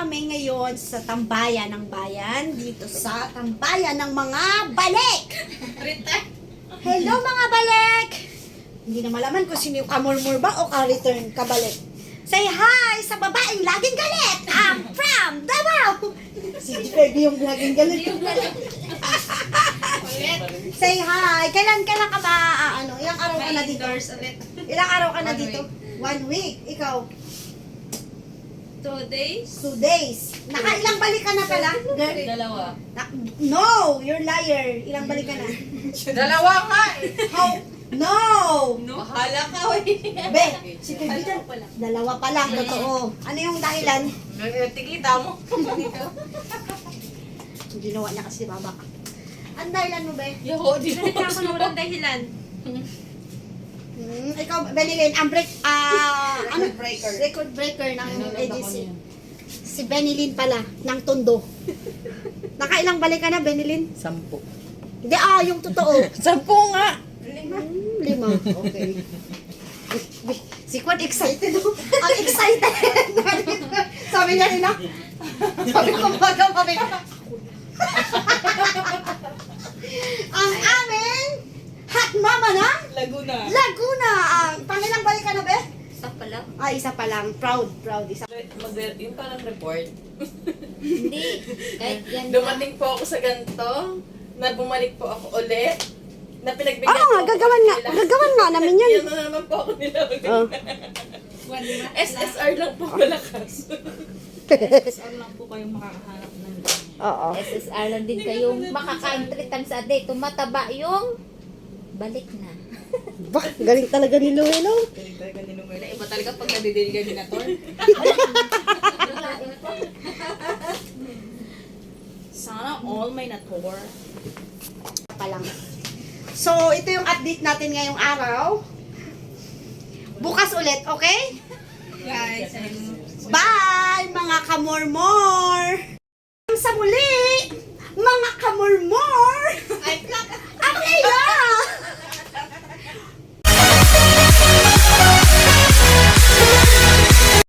kami ngayon sa tambayan ng bayan, dito sa tambayan ng mga balik. Hello mga balik! Hindi na malaman kung sino yung kamurmur ba o ka-return kabalik. Say hi sa babaeng laging galit! I'm from Davao! Si Peggy yung laging galit. Say hi! Kailan ka ba, ilang araw ka na dito? Ilang araw ka na dito? 1 week. Ikaw? 2 days? 2 days. Nakailang balik ka na pala? Girl? Dalawa. No! You're liar. Ilang balik ka na? Dalawa nga eh. How? No! Bahala ka eh. Be, si Kaibigan, dalawa pa lang, totoo. Ano yung dahilan? Tikita mo. Ginawa niya kasi baba ka. Ang dahilan mo, Be? Yaho, di mo. Ako na walang dahilan. Ikaw, Benilyn, ang Record breaker. record breaker ng AGC. Si Benilyn pala, ng Tondo. Nakailang balik ka na, Benilyn? 10. Hindi, yung totoo. 10 nga. 5. Okay. Si Kwan excited. Ang excited. Sabi niya rin na. Sabi ko baga, sabi ko. Ang aming hot mama ng Laguna. Laguna. Pangilang balik ka na, Be? Isa pa lang. Isa pa lang. Proud. Isa. Yung parang report. Hindi. Kahit yan Dumating po ako sa ganito, na bumalik po ako ulit, na pinagbigyan Oo nga, po ako gagawan nila. nga namin yan. Yan na naman po ako nilawag. Oh. SSR lang po malakas. SSR lang po kayong makakahanap ng Oo. SSR lang din kayong makaka-entretan sa day. Tumataba yung balik na. Bah, galing talaga ni Luelo. Galing talaga ninungoy na. Iba talaga pag nadidiligan ni Nator. Sana all may Nator. Pa lang. So, ito yung update natin ngayong araw. Bukas ulit, okay? Guys, Bye, mga kamormor! Sa muli, mga kamormor! ay, Okay na!